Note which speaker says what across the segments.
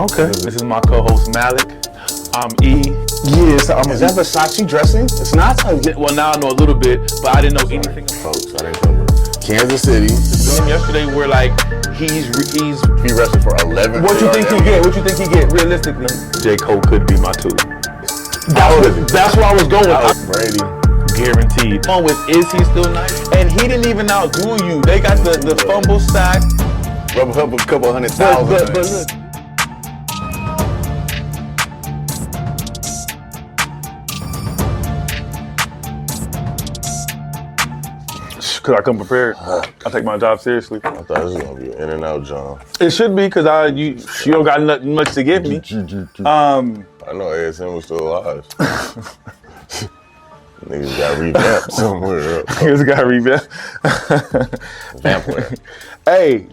Speaker 1: Okay. This is my co-host Malik. I'm E.
Speaker 2: Is that Versace dressing? It's not?
Speaker 1: Well, now I know a little bit, but I didn't know anything.
Speaker 3: Folks, I didn't know. Kansas City.
Speaker 1: Yesterday, we're like, he's
Speaker 3: He wrestled for 11.
Speaker 2: What you think he get? What you think he get? Realistically,
Speaker 1: J. Cole could be my two.
Speaker 2: that's where I was going.
Speaker 3: Brady.
Speaker 1: Guaranteed. On with Is He Still Nice? And he didn't even outdo you. They got the fumble sack.
Speaker 3: Rub up a couple $100,000.
Speaker 2: But look.
Speaker 1: Because I come prepared. I take my job seriously.
Speaker 3: I thought this was going to be an in and out, John.
Speaker 1: It should be, because you don't got nothing much to give me.
Speaker 3: I know ASM was still alive. Niggas got revamped somewhere.
Speaker 1: Niggas got revamped.
Speaker 3: Vampware.
Speaker 1: Hey,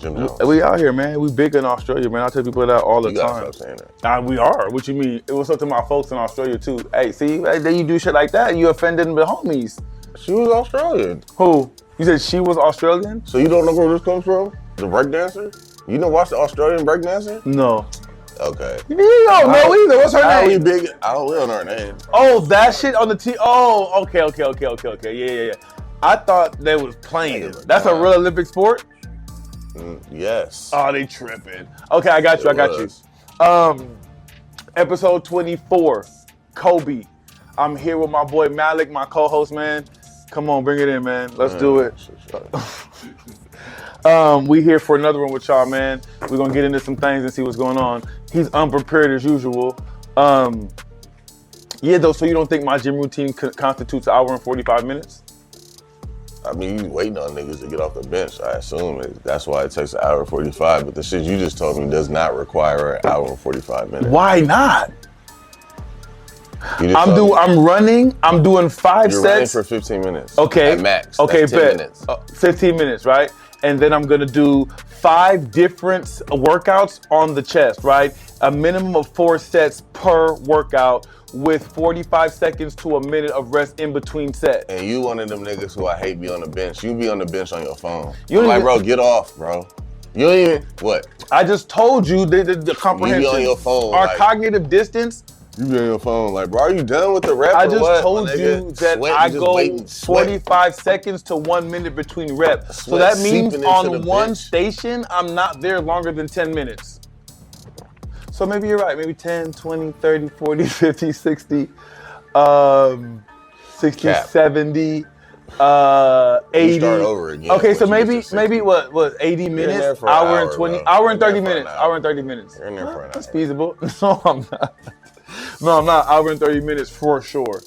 Speaker 1: we out here, man. We big in Australia, man. I tell people that all the
Speaker 3: You
Speaker 1: time.
Speaker 3: gotta stop saying that.
Speaker 1: We are. What you mean? It was up to my folks in Australia too. Hey, see, then you do shit like that, you offended the homies.
Speaker 3: She was Australian.
Speaker 1: Who? You said she was Australian?
Speaker 3: So you don't know where this comes from? The breakdancer? You don't watch the Australian breakdancer?
Speaker 1: No.
Speaker 3: Okay.
Speaker 1: You don't know either. What's her name?
Speaker 3: I don't know her name.
Speaker 1: Oh, that shit on the T. Oh, okay. Yeah. I thought they was playing. That's a real Olympic sport?
Speaker 3: Yes.
Speaker 1: Oh, they tripping. Okay, I got you. Episode 24, Kobe. I'm here with my boy Malik, my co-host, man. Come on, bring it in, man. Let's do it. We here for another one with y'all, man. We're gonna get into some things and see what's going on. He's unprepared as usual. Yeah, though, so you don't think my gym routine constitutes an hour and 45 minutes?
Speaker 3: I mean, you waiting on niggas to get off the bench, I assume. That's why it takes an hour and 45, but the shit you just told me does not require an hour and 45 minutes.
Speaker 1: Why not? I'm running. I'm doing 5
Speaker 3: You're
Speaker 1: sets.
Speaker 3: running for 15 minutes.
Speaker 1: Okay.
Speaker 3: At max.
Speaker 1: Okay,
Speaker 3: That's 10 minutes.
Speaker 1: 15 minutes, right? And then I'm gonna do 5 different workouts on the chest, right? A minimum of 4 sets per workout with 45 seconds to a minute of rest in between sets.
Speaker 3: And you one of them niggas who I hate be on the bench. You be on the bench on your phone.
Speaker 1: You
Speaker 3: I'm like, bro, get off, bro. You don't even, what?
Speaker 1: I just told you the comprehension.
Speaker 3: You be on your phone.
Speaker 1: Our cognitive distance.
Speaker 3: You be on your phone like, bro, are you done with the rep
Speaker 1: I
Speaker 3: or
Speaker 1: just
Speaker 3: what?
Speaker 1: told you that I go 45 seconds to 1 minute between reps. So that means on one station, I'm not there longer than 10 minutes. So maybe you're right. Maybe 10, 20, 30, 40, 50, 60, 60,
Speaker 3: Cap.
Speaker 1: 70, 80.
Speaker 3: You start over again.
Speaker 1: Okay, so maybe what 80 minutes, hour and 20, hour and 30 minutes, hour and 30 minutes.
Speaker 3: You're in there for an hour.
Speaker 1: That's feasible. No, I'm not. No, I'm not. Hour and 30 minutes for sure.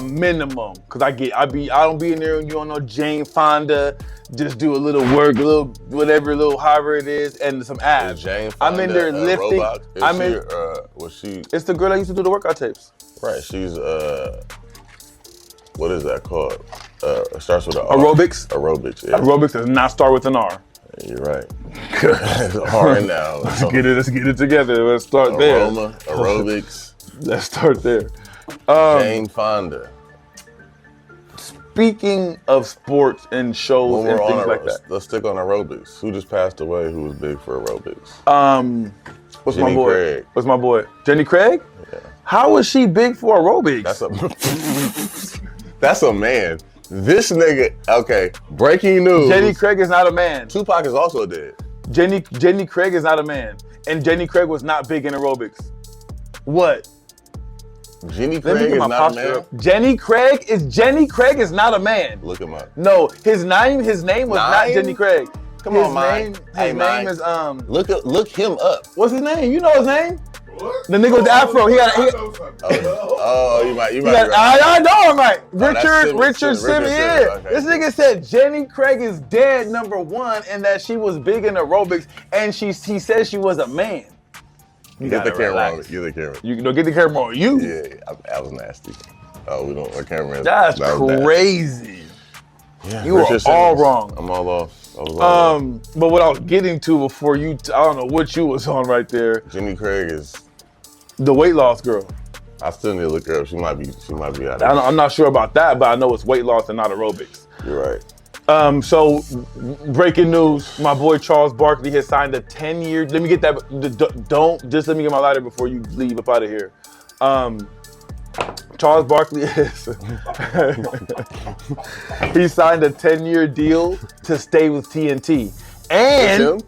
Speaker 1: Minimum, cause I don't be in there and you don't know Jane Fonda. Just do a little work, a little whatever, however it is, and some abs.
Speaker 3: Jane Fonda,
Speaker 1: I'm in there lifting.
Speaker 3: Was she?
Speaker 1: It's the girl that used to do the workout tapes.
Speaker 3: Right. She's what is that called? It starts with an R.
Speaker 1: Aerobics.
Speaker 3: Aerobics. Yeah.
Speaker 1: Aerobics does not start with an R.
Speaker 3: You're right. It's R now.
Speaker 1: Let's get it together. Let's start there.
Speaker 3: Aerobics.
Speaker 1: Let's start there.
Speaker 3: Jane Fonda.
Speaker 1: Speaking of sports and shows and things like that.
Speaker 3: Let's stick on aerobics. Who just passed away who was big for aerobics?
Speaker 1: What's
Speaker 3: Jenny
Speaker 1: my boy?
Speaker 3: Craig.
Speaker 1: What's my boy? Jenny Craig?
Speaker 3: Yeah.
Speaker 1: How is she big for aerobics?
Speaker 3: That's a man. This nigga, okay, breaking news.
Speaker 1: Jenny Craig is not a man.
Speaker 3: Tupac is also dead.
Speaker 1: Jenny Craig is not a man. And Jenny Craig was not big in aerobics. What?
Speaker 3: Jenny Craig is not a man?
Speaker 1: Jenny Craig is not a man.
Speaker 3: Look him up.
Speaker 1: No, his name was not Jenny Craig.
Speaker 3: Come on, man.
Speaker 1: His name is
Speaker 3: Look him up.
Speaker 1: What's his name? You know his name? What? The nigga with the afro. You might. I know him, right? Richard Simmons. Yeah. Okay. This nigga said Jenny Craig is dead, #1, and that she was big in aerobics, and he said she was a man.
Speaker 3: Get the camera on. Get the camera.
Speaker 1: You get the camera on you.
Speaker 3: Yeah, I was nasty. Oh, we don't. Our camera.
Speaker 1: That's crazy.
Speaker 3: Yeah,
Speaker 1: you are all wrong.
Speaker 3: I'm all off.
Speaker 1: But what I was getting to before I don't know what you was on right there.
Speaker 3: Jenny Craig is
Speaker 1: the weight loss girl.
Speaker 3: I still need to look her up. She might be out.
Speaker 1: I'm not sure about that, but I know it's weight loss and not aerobics.
Speaker 3: You're right.
Speaker 1: So, breaking news: my boy Charles Barkley has signed a 10-year. Let me get that. Don't just let me get my lighter before you leave up out of here. Charles Barkley is he signed a 10-year deal to stay with TNT, and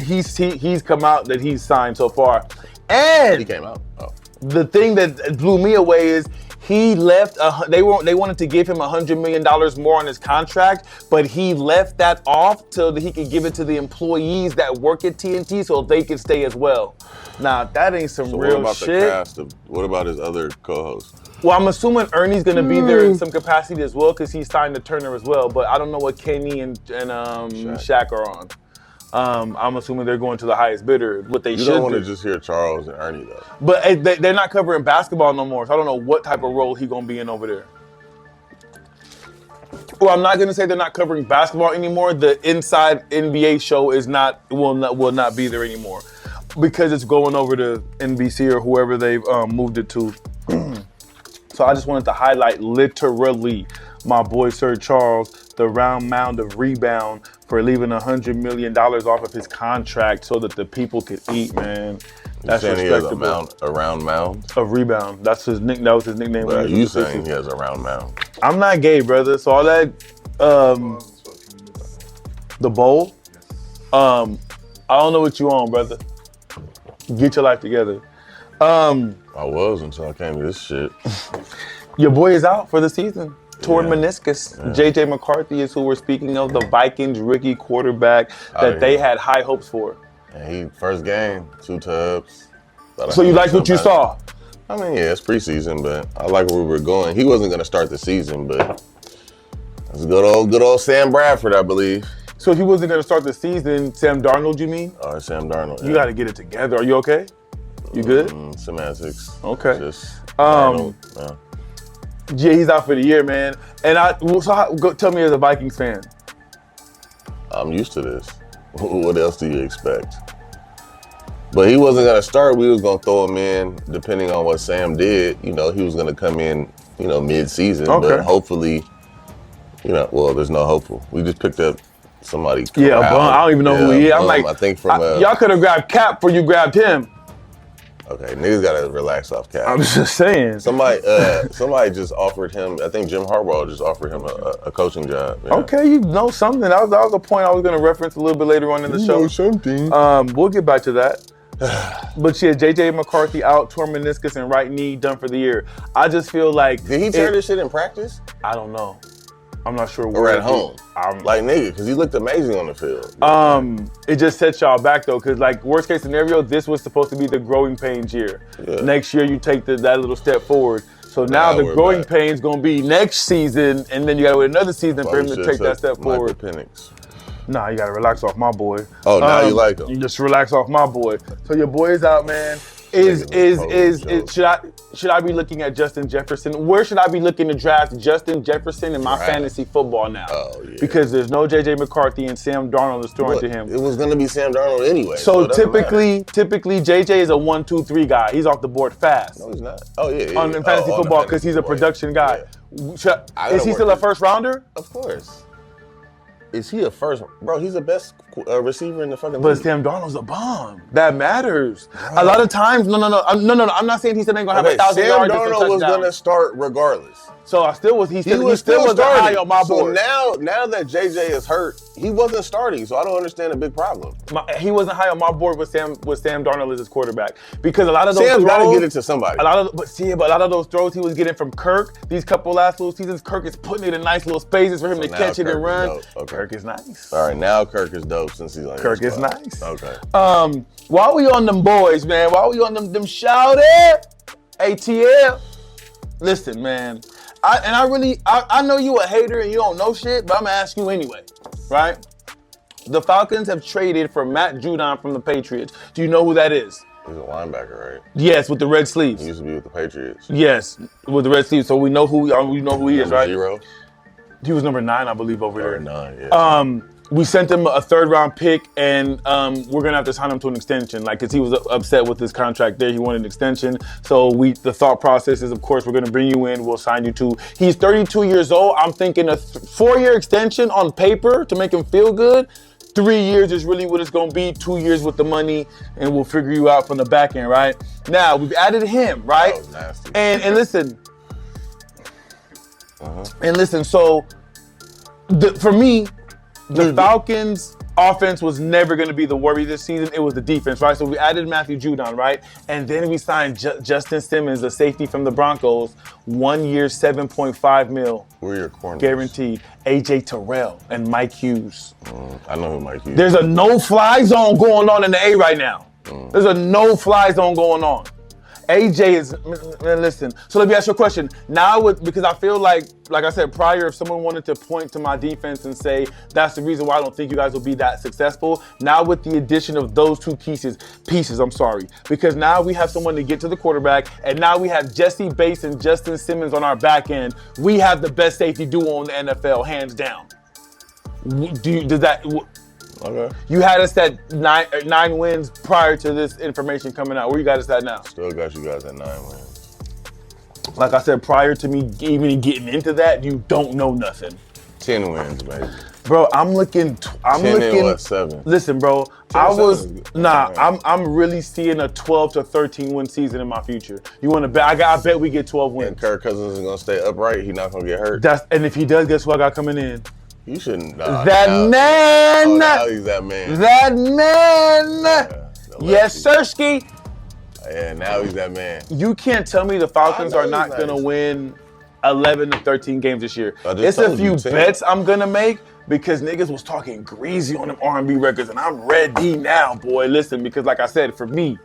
Speaker 1: he's come out that he's signed so far. And
Speaker 3: he came out. Oh.
Speaker 1: The thing that blew me away is he left. They wanted to give him $100 million more on his contract, but he left that off so that he could give it to the employees that work at TNT so they could stay as well. Now that ain't some real
Speaker 3: what about
Speaker 1: shit.
Speaker 3: The cast what about his other co-hosts?
Speaker 1: Well, I'm assuming Ernie's gonna be there in some capacity as well because he signed to Turner as well. But I don't know what Kenny and Shaq are on. I'm assuming they're going to the highest bidder. What they should do.
Speaker 3: You don't want to just hear Charles and Ernie though.
Speaker 1: But they're not covering basketball no more, so I don't know what type of role he gonna be in over there. Well, I'm not gonna say they're not covering basketball anymore. The Inside NBA show will not be there anymore because it's going over to NBC or whoever they've moved it to. So I just wanted to highlight literally my boy Sir Charles, the round mound of rebound for leaving $100 million off of his contract so that the people could eat, man. That's respectable.
Speaker 3: He has a round mound?
Speaker 1: Of rebound. That's his nickname. That was his nickname.
Speaker 3: But are you saying he has a round mound?
Speaker 1: I'm not gay, brother. So all that, the bowl, I don't know what you on, brother. Get your life together.
Speaker 3: I was until I came to this shit.
Speaker 1: Your boy is out for the season. Torn meniscus. Yeah. JJ McCarthy is who we're speaking of, the Vikings rookie quarterback that they had high hopes for.
Speaker 3: And he first game, 2 tubs.
Speaker 1: So you like what you saw?
Speaker 3: I mean, yeah, it's preseason, but I like where we were going. He wasn't going to start the season, but it's good old Sam Bradford, I believe.
Speaker 1: So if he wasn't going to start the season, Sam Darnold, you mean?
Speaker 3: Sam Darnold.
Speaker 1: You got to get it together. Are you okay? You good?
Speaker 3: Semantics.
Speaker 1: Okay.
Speaker 3: Just Darnold,
Speaker 1: yeah, he's out for the year, man. And tell me as a Vikings fan.
Speaker 3: I'm used to this. What else do you expect? But he wasn't going to start. We was going to throw him in depending on what Sam did. You know, he was going to come in, mid-season. Okay. But hopefully, well, there's no hopeful. We just picked up somebody.
Speaker 1: Yeah, I don't even know who he is. I'm like,
Speaker 3: I think from
Speaker 1: y'all could have grabbed Cap before you grabbed him.
Speaker 3: Okay, niggas gotta relax off Cap.
Speaker 1: I'm just saying.
Speaker 3: Somebody just offered him. I think Jim Harbaugh just offered him a coaching job. Yeah.
Speaker 1: Okay, you know something. That was a point I was gonna reference a little bit later on in the show.
Speaker 3: Know something.
Speaker 1: We'll get back to that. But yeah, JJ McCarthy out, torn meniscus and right knee, done for the year. I just feel like
Speaker 3: did he tear this shit in practice?
Speaker 1: I don't know. I'm not sure.
Speaker 3: Or at home. Like nigga, because he looked amazing on the field.
Speaker 1: It just sets y'all back though, because like worst case scenario, this was supposed to be the growing pains year. Yeah. Next year you take that little step forward. So now the growing pains gonna be next season, and then you gotta wait another season for him to take that step forward. Nah, you gotta relax off my boy.
Speaker 3: Oh, now you like him.
Speaker 1: You just relax off my boy. So your boy is out, man. Should I be looking at Justin Jefferson? Where should I be looking to draft Justin Jefferson in my fantasy football now?
Speaker 3: Oh, yeah.
Speaker 1: Because there's no JJ McCarthy and Sam Darnold is throwing to him.
Speaker 3: It was going to be Sam Darnold anyway.
Speaker 1: So typically JJ is a 1, 2, 3 guy. He's off the board fast.
Speaker 3: No, he's not. Oh, yeah.
Speaker 1: In fantasy football because he's a production guy. Yeah. Is he still a first rounder?
Speaker 3: Of course. Is he a first? Bro, he's the best receiver in the fucking league.
Speaker 1: But Sam Darnold's a bomb. That matters. Bro. A lot of times, no. I'm not saying he still ain't gonna have 1,000 yards.
Speaker 3: Sam Darnold was gonna start regardless.
Speaker 1: So he still was high on my board.
Speaker 3: So now that JJ is hurt, he wasn't starting. So I don't understand the big problem.
Speaker 1: He wasn't high on my board with Sam Darnold as his quarterback because a lot of those
Speaker 3: Sam's got to get it to somebody.
Speaker 1: A lot of those throws he was getting from Kirk. These couple last little seasons, Kirk is putting it in nice little spaces for him to catch it and run.
Speaker 3: Okay.
Speaker 1: Kirk is nice.
Speaker 3: All right, now Kirk is dope since he's on.
Speaker 1: Kirk is nice.
Speaker 3: Okay.
Speaker 1: While we on them boys, man. While we on them shout it, ATL. Listen, man. I know you a hater and you don't know shit, but I'm gonna ask you anyway, right? The Falcons have traded for Matt Judon from the Patriots. Do you know who that is?
Speaker 3: He's a linebacker, right?
Speaker 1: Yes, with the red sleeves.
Speaker 3: He used to be with the Patriots.
Speaker 1: Yes, with the red sleeves. So we know who he is, right?
Speaker 3: 0.
Speaker 1: He was number 9, I believe, over there.
Speaker 3: 9, yeah.
Speaker 1: we sent him a 3rd-round pick, and we're gonna have to sign him to an extension, like, cause he was upset with his contract there. He wanted an extension. So the thought process is, of course, we're gonna bring you in. We'll sign you to. He's 32 years old. I'm thinking a 4-year extension on paper to make him feel good. 3 years is really what it's gonna be. 2 years with the money, and we'll figure you out from the back end, right? Now we've added him, right?
Speaker 3: That was nasty.
Speaker 1: And listen. And listen. So for me. The Falcons' offense was never going to be the worry this season. It was the defense, right? So we added Matthew Judon, right? And then we signed Justin Simmons, the safety from the Broncos, 1 year, $7.5 million.
Speaker 3: Who are your corners?
Speaker 1: Guaranteed. AJ Terrell and Mike Hughes.
Speaker 3: I know who Mike Hughes is.
Speaker 1: There's a no-fly zone going on in the A right now. There's a no-fly zone going on. AJ is, man, listen. So let me ask you a question. Now, because I feel like I said prior, if someone wanted to point to my defense and say that's the reason why I don't think you guys will be that successful. Now, with the addition of those two pieces, because now we have someone to get to the quarterback, and now we have Jesse Bates and Justin Simmons on our back end. We have the best safety duo in the NFL, hands down. Does that?
Speaker 3: Okay.
Speaker 1: You had us at nine wins prior to this information coming out. Where you got us at now?
Speaker 3: Still got you guys at 9 wins.
Speaker 1: Like I said, prior to me even getting into that, you don't know nothing.
Speaker 3: 10 wins, baby.
Speaker 1: Bro, I'm looking.
Speaker 3: 10 and what, 7?
Speaker 1: Listen, bro,
Speaker 3: Right.
Speaker 1: I'm really seeing a 12 to 13 win season in my future. You want to bet? I bet we get 12 wins.
Speaker 3: And Kirk Cousins is gonna stay upright. He's not gonna get hurt.
Speaker 1: And if he does, guess who I got coming in?
Speaker 3: You shouldn't.
Speaker 1: Man.
Speaker 3: Now he's that man.
Speaker 1: That man. Yes, Sirski.
Speaker 3: Yeah, now he's that man.
Speaker 1: You can't tell me the Falcons are not going to win 11 to 13 games this year. It's a few bets I'm going to make because niggas was talking greasy on them R&B records, and I'm ready now, boy. Listen, because like I said, for me,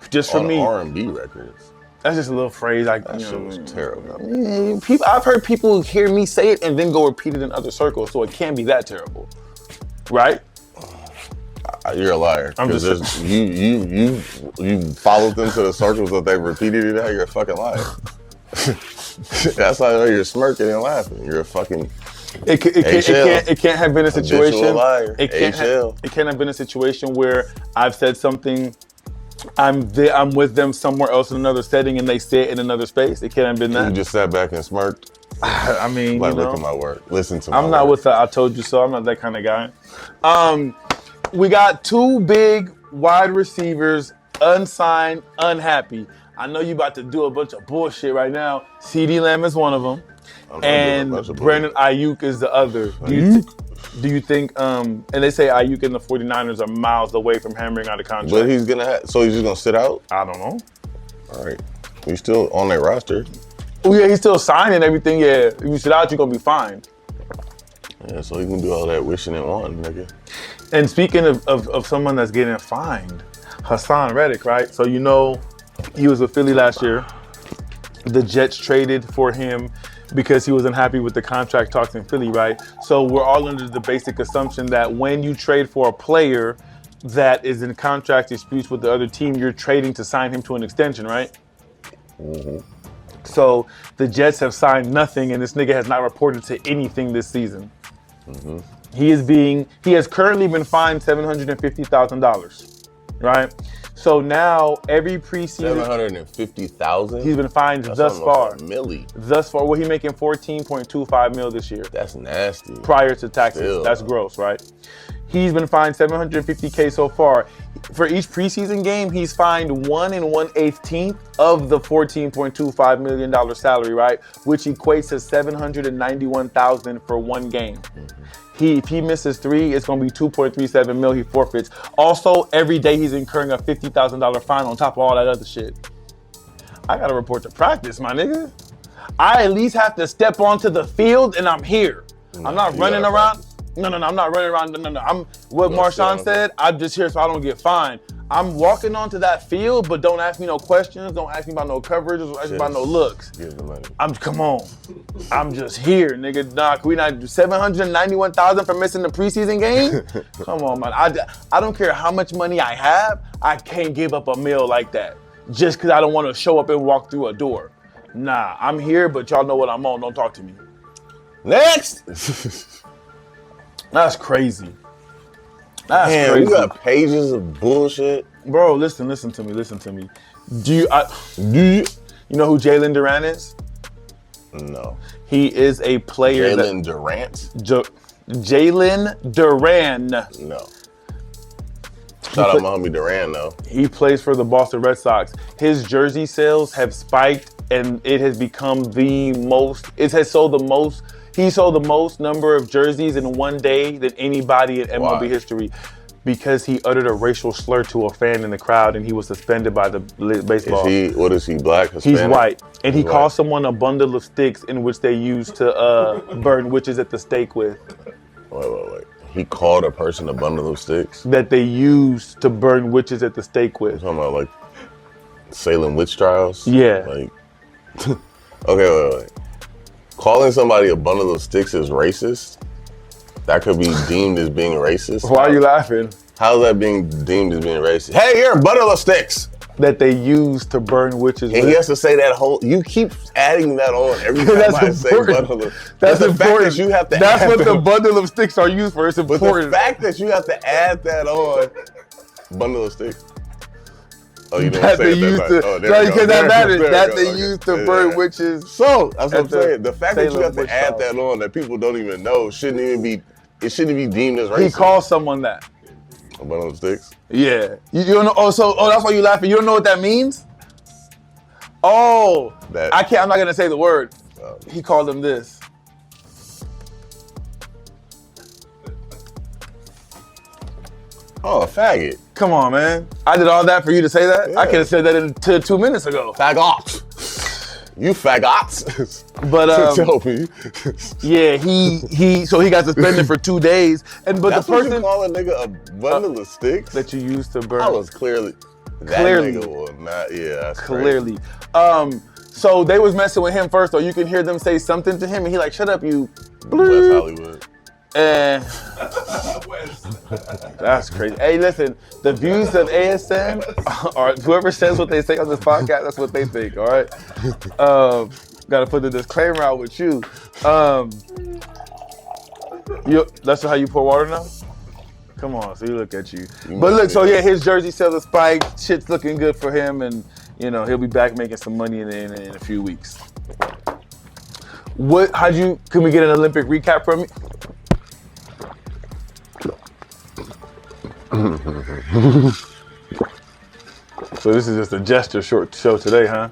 Speaker 1: just for me.
Speaker 3: R&B records.
Speaker 1: That's just a little phrase.
Speaker 3: That shit was terrible.
Speaker 1: I've heard people hear me say it and then go repeat it in other circles, so it can't be that terrible, right?
Speaker 3: You're a liar.
Speaker 1: I'm just
Speaker 3: you followed them to the circles that they repeated it out. You're a fucking liar. That's how you're smirking and laughing. You're a fucking.
Speaker 1: It can't have been a situation.
Speaker 3: Liar.
Speaker 1: It can't have been a situation where I've said something. I'm with them somewhere else in another setting, and they say it in another space. It can't have been that.
Speaker 3: You just sat back and smirked.
Speaker 1: I mean,
Speaker 3: like, look at my work. Listen to my
Speaker 1: I'm not with the I told you so. I'm not that kind of guy. We got 2 big wide receivers, unsigned, unhappy. I know you about to do a bunch of bullshit right now. CeeDee Lamb is one of them, and Brandon Ayuk is the other. Do you think, and they say Ayuk and the 49ers are miles away from hammering out a contract.
Speaker 3: But he's just gonna sit out?
Speaker 1: I don't know.
Speaker 3: All right. He's still on their roster.
Speaker 1: Oh yeah, he's still signing everything. Yeah, if you sit out, you're gonna be fine.
Speaker 3: Yeah, so he can do all that wishing and wanting, nigga.
Speaker 1: And speaking of someone that's getting fined, Hassan Reddick, right? So you know, he was with Philly last year. The Jets traded for him because he was unhappy with the contract talks in Philly, right? So we're all under the basic assumption that when you trade for a player that is in contract disputes with the other team, you're trading to sign him to an extension, right?
Speaker 3: Mm-hmm.
Speaker 1: So the Jets have signed nothing, and this nigga has not reported to anything this season.
Speaker 3: Mm-hmm.
Speaker 1: He has currently been fined $750,000, right? So now every preseason,
Speaker 3: $750,000.
Speaker 1: He's been fined thus far. Thus far, well, he's making $14.25 million this year.
Speaker 3: That's nasty.
Speaker 1: Prior to taxes, that's gross, right? He's been fined $750K so far. For each preseason game, he's fined 1 1/18 of the $14.25 million salary, right? Which equates to $791,000 for one game.
Speaker 3: Mm-hmm.
Speaker 1: If he misses 3, it's going to be $2.37 million he forfeits. Also, every day he's incurring a $50,000 fine on top of all that other shit. I got to report to practice, my nigga. I at least have to step onto the field and I'm here. I'm not running around. No, I'm not running around. No. I'm what Marshawn said. I'm just here so I don't get fined. I'm walking onto that field, but don't ask me no questions. Don't ask me about no coverage. Don't ask me about no looks.
Speaker 3: Give the money.
Speaker 1: Come on. I'm just here, nigga. Nah, can we not do $791,000 for missing the preseason game? Come on, man. I don't care how much money I have. I can't give up a meal like that just because I don't want to show up and walk through a door. Nah, I'm here, but y'all know what I'm on. Don't talk to me.
Speaker 3: Next.
Speaker 1: That's crazy. That's
Speaker 3: Man,
Speaker 1: crazy.
Speaker 3: you got pages of bullshit.
Speaker 1: Bro, listen to me. You know who Jalen Duran is?
Speaker 3: No.
Speaker 1: He is a player.
Speaker 3: Jalen Durant?
Speaker 1: Jalen Duran.
Speaker 3: No. Shout out my homie Duran, though.
Speaker 1: He plays for the Boston Red Sox. His jersey sales have spiked, and it has become the most. He sold the most number of jerseys in one day than anybody in MLB history, because he uttered a racial slur to a fan in the crowd, and he was suspended by the baseball.
Speaker 3: What is he, black, Hispanic?
Speaker 1: He's white, and he called someone a bundle of sticks in which they used to burn witches at the stake with.
Speaker 3: Wait. He called a person a bundle of sticks?
Speaker 1: That they used to burn witches at the stake with.
Speaker 3: You're talking about like Salem witch trials?
Speaker 1: Yeah.
Speaker 3: Like, okay, wait. Calling somebody a bundle of sticks is racist? That could be deemed as being racist?
Speaker 1: Why are you laughing?
Speaker 3: How's that being deemed as being racist? Hey, you're a bundle of sticks!
Speaker 1: That they used to burn witches with.
Speaker 3: And he has to say that whole. You keep adding that on every time I say bundle of.
Speaker 1: That's important.
Speaker 3: Fact that you have to.
Speaker 1: That's what the bundle of sticks are used for. It's important.
Speaker 3: But the fact that you have to add that on, bundle of sticks. Oh, you didn't say it.
Speaker 1: Because that matters. That they used to burn witches.
Speaker 3: So that's what I'm saying. The fact that you have to add that on that people don't even know shouldn't even be. It shouldn't be deemed as racist.
Speaker 1: He called someone that.
Speaker 3: A bundle of sticks.
Speaker 1: Yeah. You don't know. Oh, that's why you laughing. You don't know what that means? Oh, I'm not gonna say the word. He called him this.
Speaker 3: Oh, a faggot.
Speaker 1: Come on, man. I did all that for you to say that? Yeah. I could have said that 2 minutes ago.
Speaker 3: Faggots. You faggots.
Speaker 1: But
Speaker 3: tell me.
Speaker 1: Yeah, he got suspended for 2 days. But
Speaker 3: that's
Speaker 1: the person
Speaker 3: what you call a nigga a bundle of sticks
Speaker 1: that you used to burn.
Speaker 3: I was clearly. Nigga was not. Yeah, that's
Speaker 1: clearly.
Speaker 3: Crazy.
Speaker 1: So they was messing with him first, or you can hear them say something to him, and he like, "Shut up, you."
Speaker 3: West Hollywood.
Speaker 1: That's crazy. Hey, listen, the views of ASN, or whoever says what they say on this podcast, that's what they think, all right? Got to put the disclaimer out with you. That's how you pour water now? Come on, so you look at you. But look, so yeah, his jersey sales are spiked. Shit's looking good for him, and he'll be back making some money in a few weeks. Can we get an Olympic recap from you? So this is just a gesture short show today, huh?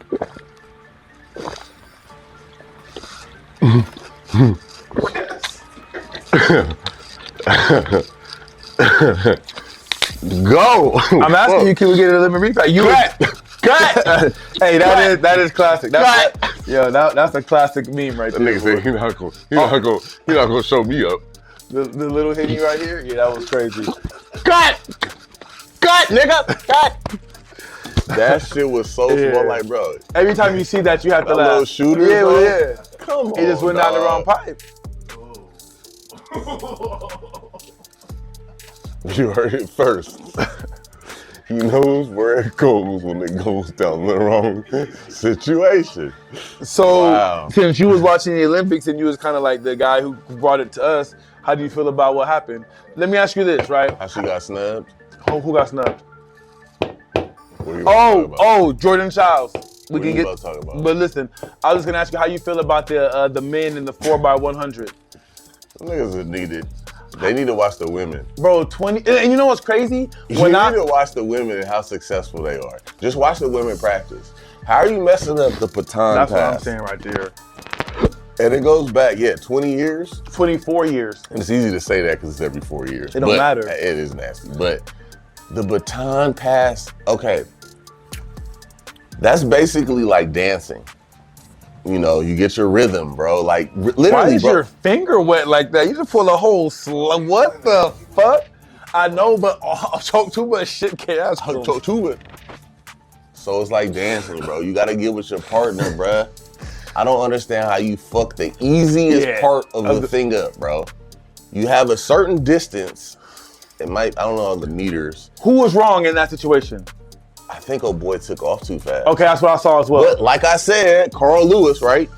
Speaker 3: Go!
Speaker 1: I'm asking you, can we get an Olympic recap? Cut! Hey, that is classic. That's a classic meme right there.
Speaker 3: That nigga said he's not gonna show me up.
Speaker 1: The little hitty right here? Yeah, that was crazy.
Speaker 3: Cut, nigga, cut. That shit was so small, like, bro.
Speaker 1: Every time you see that, you have to laugh.
Speaker 3: Little shooter,
Speaker 1: yeah.
Speaker 3: Come on,
Speaker 1: he just went down the wrong pipe.
Speaker 3: You heard it first. He knows where it goes when it goes down the wrong situation.
Speaker 1: So, since you was watching the Olympics and you was kind of like the guy who brought it to us, how do you feel about what happened? Let me ask you this, right?
Speaker 3: How she got snubbed?
Speaker 1: Who got snubbed? Jordan Childs.
Speaker 3: We can get talk about.
Speaker 1: But listen, I was gonna ask you how you feel about the men in the 4x100.
Speaker 3: Some niggas need it. They need to watch the women.
Speaker 1: Bro, 20, and you know what's crazy?
Speaker 3: You need to watch the women and how successful they are. Just watch the women practice. How are you messing up the baton
Speaker 1: pass? That's
Speaker 3: pass?
Speaker 1: what I'm saying right there.
Speaker 3: And it goes back, 20 years?
Speaker 1: 24 years.
Speaker 3: And it's easy to say that because it's every 4 years.
Speaker 1: It don't matter.
Speaker 3: It is nasty. But the baton pass, okay, that's basically like dancing. You get your rhythm, bro. Like, literally,
Speaker 1: why is your finger wet like that? You just pull a whole what the fuck? I know, but choke too much shit can't
Speaker 3: choke too much. So it's like dancing, bro. You got to get with your partner, bruh. I don't understand how you fuck the easiest part of the thing up, bro. You have a certain distance. I don't know the meters.
Speaker 1: Who was wrong in that situation?
Speaker 3: I think old boy took off too fast.
Speaker 1: Okay, that's what I saw as well.
Speaker 3: But like I said, Carl Lewis, right?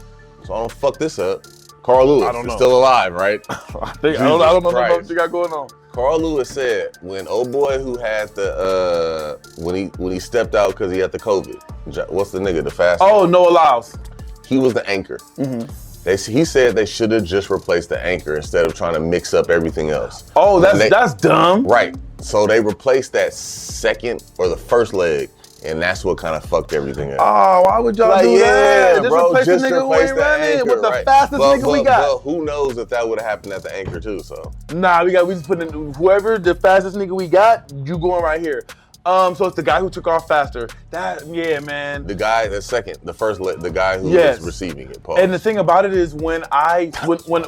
Speaker 3: So I don't fuck this up. Carl Lewis is still alive, right?
Speaker 1: I don't know what you got going on.
Speaker 3: Carl Lewis said when old boy who had the when he stepped out because he had the COVID. What's the nigga? The fast.
Speaker 1: Oh, Noah Lyles.
Speaker 3: He was the anchor. Mm-hmm. He said they should have just replaced the anchor instead of trying to mix up everything else.
Speaker 1: Oh, that's dumb.
Speaker 3: Right. So they replaced that second or the first leg. And that's what kind of fucked everything up.
Speaker 1: Oh, why would y'all do that? Just
Speaker 3: bro,
Speaker 1: replace
Speaker 3: just
Speaker 1: the nigga who ain't running
Speaker 3: anchor,
Speaker 1: with the
Speaker 3: right.
Speaker 1: fastest nigga we got.
Speaker 3: But who knows if that would have happened at the anchor too, so.
Speaker 1: Nah, we just put in whoever the fastest nigga we got, you going right here. So it's the guy who took off faster. Yeah, man.
Speaker 3: The guy, the guy who was receiving it. Pause.
Speaker 1: And the thing about it is when the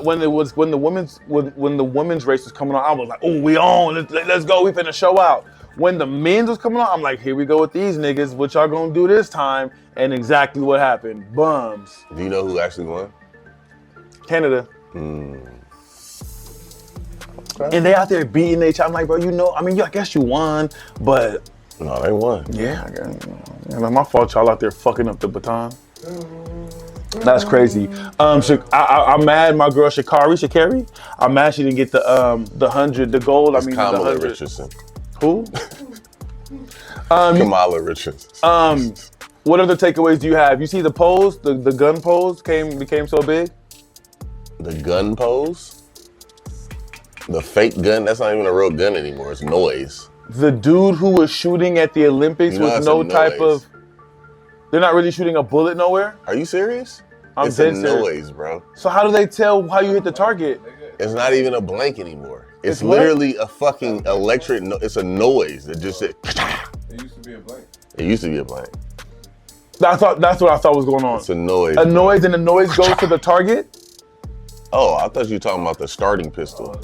Speaker 1: women's race was coming on, I was like, oh, we on, let's go, we finna show out. When the men's was coming on, I'm like, here we go with these niggas. What y'all gonna do this time? And exactly what happened. Bums.
Speaker 3: Do you know who actually won?
Speaker 1: Canada. Okay. And they out there beating each other. I'm like, bro, I guess you won, but.
Speaker 3: No, they won.
Speaker 1: Yeah, my fault y'all out there fucking up the baton. That's crazy. I'm mad my girl Sha'Carri. I'm mad she didn't get the 100, the gold.
Speaker 3: It's
Speaker 1: the
Speaker 3: Kamala
Speaker 1: 100.
Speaker 3: Richardson.
Speaker 1: Who?
Speaker 3: Kamala Richardson.
Speaker 1: What other takeaways do you have? You see the pose, the gun pose became so big?
Speaker 3: The gun pose? The fake gun? That's not even a real gun anymore. It's noise.
Speaker 1: The dude who was shooting at the Olympics with no type of... They're not really shooting a bullet nowhere?
Speaker 3: Are you serious?
Speaker 1: I'm
Speaker 3: it's
Speaker 1: dead
Speaker 3: a
Speaker 1: serious.
Speaker 3: noise, bro.
Speaker 1: So how do they tell how you hit the target?
Speaker 3: It's not even a blank anymore. It's literally a fucking electric. It's a noise that just said.
Speaker 4: It used to be a blank.
Speaker 3: It used to be a blank.
Speaker 1: That's what I thought was going on.
Speaker 3: It's a noise.
Speaker 1: A noise, and the noise goes to the target?
Speaker 3: Oh, I thought you were talking about the starting pistol.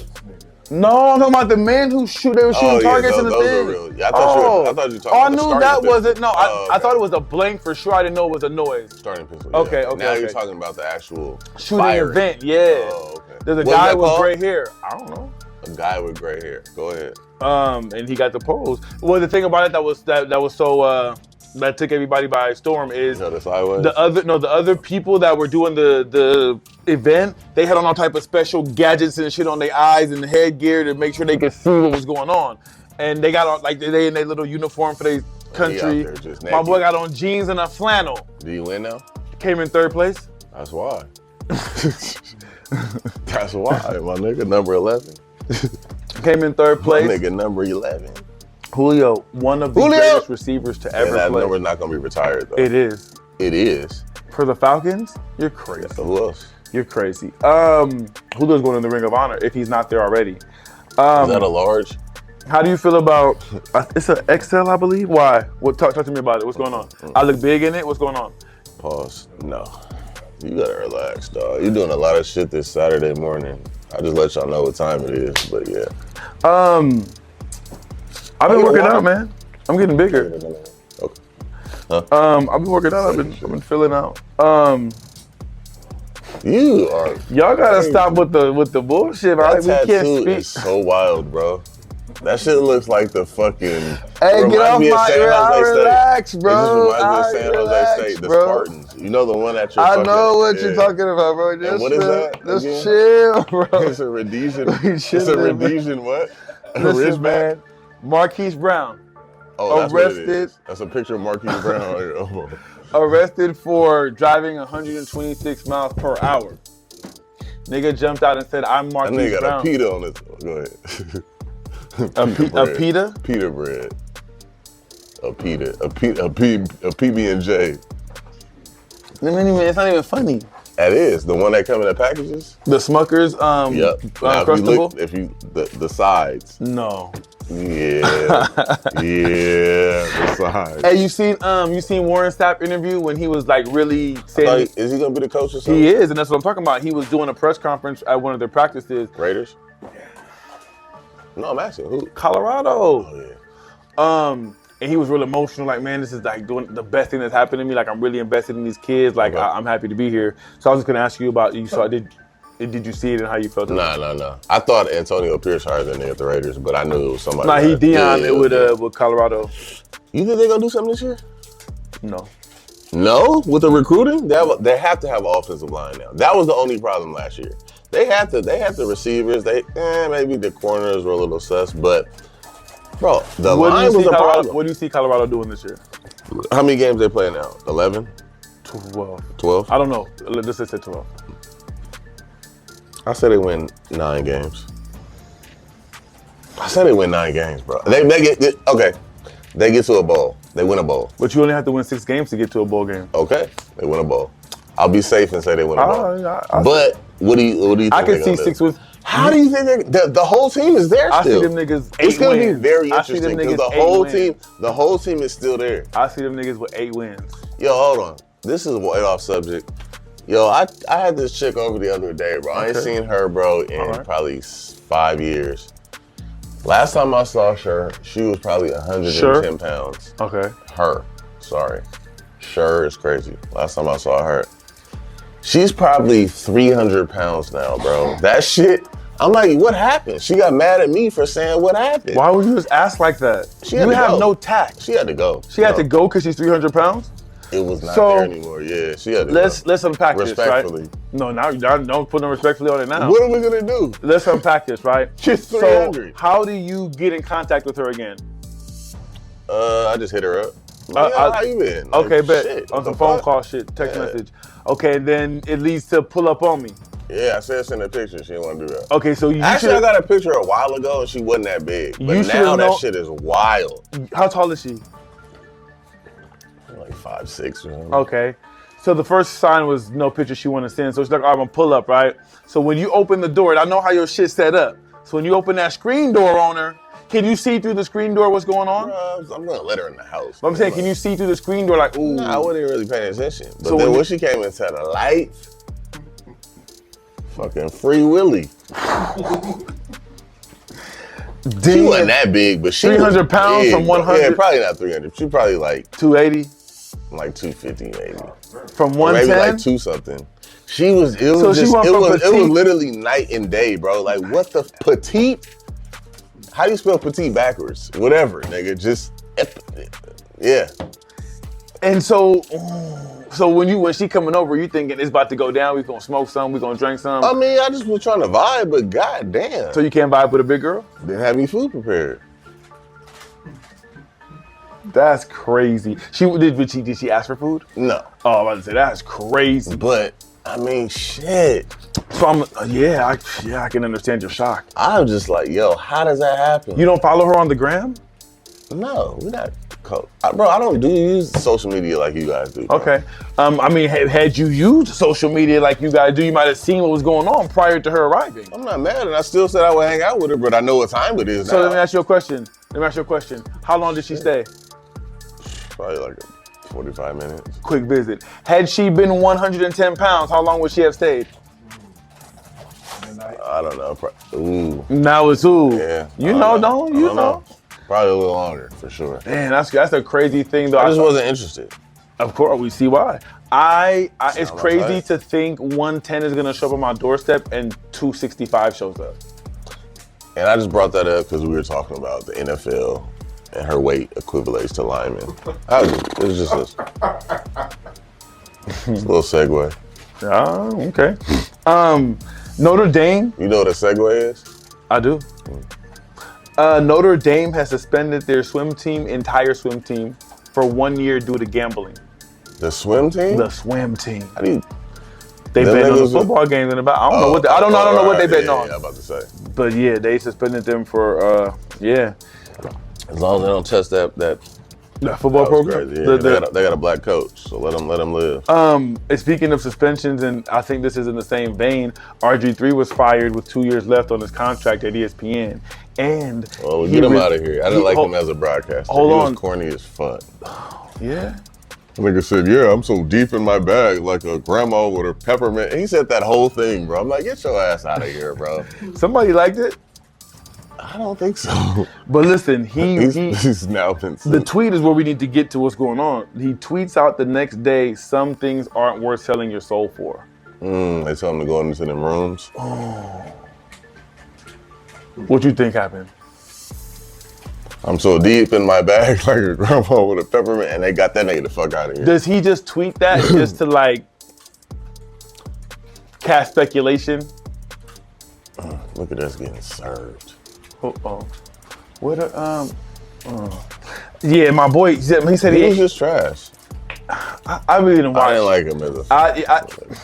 Speaker 1: No, I'm talking about the men who shoot. They were shooting targets in the
Speaker 3: those
Speaker 1: thing.
Speaker 3: Are real. Yeah, I thought you were talking about the
Speaker 1: I knew that
Speaker 3: pistol.
Speaker 1: wasn't. No,
Speaker 3: okay.
Speaker 1: I thought it was a blank for sure. I didn't know it was a noise.
Speaker 3: Starting pistol.
Speaker 1: Okay.
Speaker 3: Now you're talking about the actual
Speaker 1: shooting
Speaker 3: firing.
Speaker 1: event. Yeah.
Speaker 3: Oh, okay.
Speaker 1: There's a guy with gray hair. I don't know.
Speaker 3: A guy with gray hair. Go ahead.
Speaker 1: And he got the pose. Well, the thing about it that was so that took everybody by storm is
Speaker 3: the sideways?
Speaker 1: the other people that were doing the event, they had on all type of special gadgets and shit on their eyes and headgear to make sure they could see what was going on. And they got on they in their little uniform for their country. My boy got on jeans and a flannel.
Speaker 3: Do you win now?
Speaker 1: Came in third place.
Speaker 3: That's why. That's why, my nigga, number 11.
Speaker 1: Came in third place.
Speaker 3: My nigga, number 11.
Speaker 1: Julio, one of the greatest receivers to ever
Speaker 3: that
Speaker 1: play.
Speaker 3: number's not gonna be retired though.
Speaker 1: It is.
Speaker 3: It is.
Speaker 1: For the Falcons? You're crazy.
Speaker 3: So who else?
Speaker 1: You're crazy. Julio's going in the Ring of Honor if he's not there already.
Speaker 3: Is that a large?
Speaker 1: How do you feel about, it's an XL, I believe? Why? Talk to me about it. What's going on? I look big in it? What's going on?
Speaker 3: Pause. No. You gotta relax, dog. You're doing a lot of shit this Saturday morning. I just let y'all know what time it is, but yeah.
Speaker 1: I've been working out, man. I'm getting bigger.
Speaker 3: Okay. Huh?
Speaker 1: I've been working out. I've been filling out. Y'all gotta stop with the bullshit.
Speaker 3: That
Speaker 1: We can't
Speaker 3: tattoo
Speaker 1: speak.
Speaker 3: is so wild, bro. That shit looks like the fucking.
Speaker 1: Hey, get off my ear. I relax, bro.
Speaker 3: It just reminds me of San Jose State, the Spartans. You know the one that you're
Speaker 1: I know what you're talking about, bro. Just
Speaker 3: what is that?
Speaker 1: Just chill, bro.
Speaker 3: It's a Rhodesian. It's a Rhodesian what? A
Speaker 1: Listen,
Speaker 3: Ridgeback?
Speaker 1: man. Marquise Brown.
Speaker 3: Oh, that's what it
Speaker 1: arrested.
Speaker 3: is. That's a picture of Marquise Brown on your elbow.
Speaker 1: Arrested for driving 126 miles per hour. Nigga jumped out and said, "I'm Marquise
Speaker 3: That nigga
Speaker 1: Brown."
Speaker 3: got a pita on his. Go ahead.
Speaker 1: A pita?
Speaker 3: Pita bread. A PB&J.
Speaker 1: It's not even funny.
Speaker 3: That is the one that come in the packages.
Speaker 1: The Smuckers,
Speaker 3: Yep. Now,
Speaker 1: Uncrustable.
Speaker 3: the sides.
Speaker 1: No.
Speaker 3: Yeah. The sides.
Speaker 1: Hey, you seen Warren Sapp interview when he was like really saying
Speaker 3: Is he gonna be the coach or something?
Speaker 1: he is, and that's what I'm talking about. He was doing a press conference at one of their practices.
Speaker 3: Raiders? No, I'm asking who?
Speaker 1: Colorado.
Speaker 3: Oh yeah.
Speaker 1: And he was real emotional, like, man, this is like doing the best thing that's happened to me. Like, I'm really invested in these kids. Like, I'm happy to be here. So I was just gonna ask you about did you see it and how you felt about it?
Speaker 3: No. I thought Antonio Pierce hired them at the Raiders, but I knew it was somebody.
Speaker 1: Nah, he Deion it with Colorado.
Speaker 3: You think they're gonna do something this year?
Speaker 1: No.
Speaker 3: No? With the recruiting? They have to have an offensive line now. That was the only problem last year. They had the receivers. Maybe the corners were a little sus, but bro, the line was a problem.
Speaker 1: What do you see Colorado doing this year?
Speaker 3: How many games they play now? 11?
Speaker 1: 12. I don't know. Let's just say 12.
Speaker 3: I said they win 9 games. I said they win 9 games, bro. They get to a bowl. They win a bowl.
Speaker 1: But you only have to win 6 games to get to a bowl game.
Speaker 3: Okay, they win a bowl. I'll be safe and say they win a bowl. But what do you think
Speaker 1: I can see 6 with.
Speaker 3: How do you think the whole team is there still?
Speaker 1: I see them niggas 8
Speaker 3: It's gonna
Speaker 1: wins.
Speaker 3: be very interesting because the whole team is still there.
Speaker 1: I see them niggas with 8 wins.
Speaker 3: Yo, hold on. This is way off subject. Yo, I had this chick over the other day, bro. I ain't seen her, bro, in probably 5 years. Last time I saw her, she was probably 110 pounds.
Speaker 1: Okay.
Speaker 3: Sorry. Sure is crazy. Last time I saw her. She's probably 300 pounds now, bro. That shit, I'm like, what happened? She got mad at me for saying what happened.
Speaker 1: Why would you just ask like that? You have no tact.
Speaker 3: She had to go.
Speaker 1: She had to go because she's 300 pounds?
Speaker 3: It was not there anymore. Yeah, she had to go.
Speaker 1: Let's unpack this, right?
Speaker 3: Respectfully.
Speaker 1: No, now don't put them respectfully on it now.
Speaker 3: What are we gonna do?
Speaker 1: Let's unpack this, right?
Speaker 3: She's 300.
Speaker 1: So how do you get in contact with her again?
Speaker 3: I just hit her up. Like, how you been? Like,
Speaker 1: Okay, bet.
Speaker 3: shit,
Speaker 1: On some phone call shit, text message. Okay, then it leads to pull up on me.
Speaker 3: Yeah, I said send a picture. She didn't want to do that.
Speaker 1: Okay, so you
Speaker 3: Actually, I got a picture a while ago and she wasn't that big. But now that shit is wild.
Speaker 1: How tall is she?
Speaker 3: Like 5'6" or something.
Speaker 1: Okay. So the first sign was no picture she wanted to send. So she's like, all right, I'm gonna pull up, right? So when you open the door, and I know how your shit's set up. So when you open that screen door on her, can you see through the screen door what's going on?
Speaker 3: I'm gonna let her in the house.
Speaker 1: But I'm saying, can you see through the screen door like, ooh?
Speaker 3: Nah, I wasn't really paying attention. But so then when she came into the light, fucking Free Willy. She wasn't that big, but she
Speaker 1: 300 pounds from 100?
Speaker 3: Yeah, probably not 300. She probably like
Speaker 1: 280?
Speaker 3: Like 250 maybe.
Speaker 1: From 110?
Speaker 3: Maybe like 2 something. It was literally night and day, bro. Like what the petite? How do you spell petite backwards? Whatever, nigga. Just yeah.
Speaker 1: And so when she coming over, you thinking it's about to go down, we gonna smoke some, we gonna drink some?
Speaker 3: I mean, I just was trying to vibe, but goddamn.
Speaker 1: So you can't vibe with a big girl?
Speaker 3: Didn't have any food prepared.
Speaker 1: That's crazy. Did she ask for food?
Speaker 3: No.
Speaker 1: Oh, I was about to say that's crazy.
Speaker 3: But I mean, shit.
Speaker 1: So I can understand your shock.
Speaker 3: I'm just like, yo, how does that happen?
Speaker 1: You don't follow her on the gram?
Speaker 3: No, we're not. Bro, I don't use social media like you guys do. Bro.
Speaker 1: Okay. I mean, had you used social media like you guys do, you might have seen what was going on prior to her arriving.
Speaker 3: I'm not mad, and I still said I would hang out with her, but I know what time it is now.
Speaker 1: So let me ask you a question. How long did she stay?
Speaker 3: Probably like 45 minutes.
Speaker 1: Quick visit. Had she been 110 pounds, how long would she have stayed?
Speaker 3: I don't know. Ooh.
Speaker 1: Now it's ooh.
Speaker 3: Yeah.
Speaker 1: You know.
Speaker 3: Probably a little longer, for sure.
Speaker 1: Man, that's a crazy thing, though.
Speaker 3: I just wasn't interested.
Speaker 1: Of course, we see why. It's crazy to think 110 is gonna show up on my doorstep and 265 shows up.
Speaker 3: And I just brought that up because we were talking about the NFL and her weight equivalates to linemen. It was just a little segue.
Speaker 1: Okay. Notre Dame.
Speaker 3: You know what a segue is?
Speaker 1: I do. Notre Dame has suspended their entire swim team, for 1 year due to gambling.
Speaker 3: The swim team?
Speaker 1: The swim team.
Speaker 3: How do you?
Speaker 1: They bet on the football games and about. I don't know what. I don't know what they bet on.
Speaker 3: Yeah, I'm about to say.
Speaker 1: But yeah, they suspended them for
Speaker 3: As long as they don't test that
Speaker 1: football program.
Speaker 3: Yeah, they got a black coach, so let them live.
Speaker 1: Speaking of suspensions, and I think this is in the same vein, RG3 was fired with 2 years left on his contract at ESPN. And
Speaker 3: get him out of here. I didn't like him as a broadcaster. He was corny as fuck.
Speaker 1: Yeah.
Speaker 3: Nigga said, yeah, I'm so deep in my bag like a grandma with her peppermint. And he said that whole thing, bro. I'm like, get your ass out of here, bro.
Speaker 1: Somebody liked it?
Speaker 3: I don't think so.
Speaker 1: But listen,
Speaker 3: he's now been sued.
Speaker 1: The tweet is where we need to get to what's going on. He tweets out the next day, some things aren't worth selling your soul for.
Speaker 3: They tell him to go into them rooms.
Speaker 1: What you think happened?
Speaker 3: I'm so deep in my bag like a grandma with a peppermint, and they got that nigga the fuck out of here.
Speaker 1: Does he just tweet that just to like cast speculation?
Speaker 3: Look at us getting served.
Speaker 1: What yeah, my boy, he said
Speaker 3: he was just trash.
Speaker 1: I really didn't watch.
Speaker 3: I didn't like him as a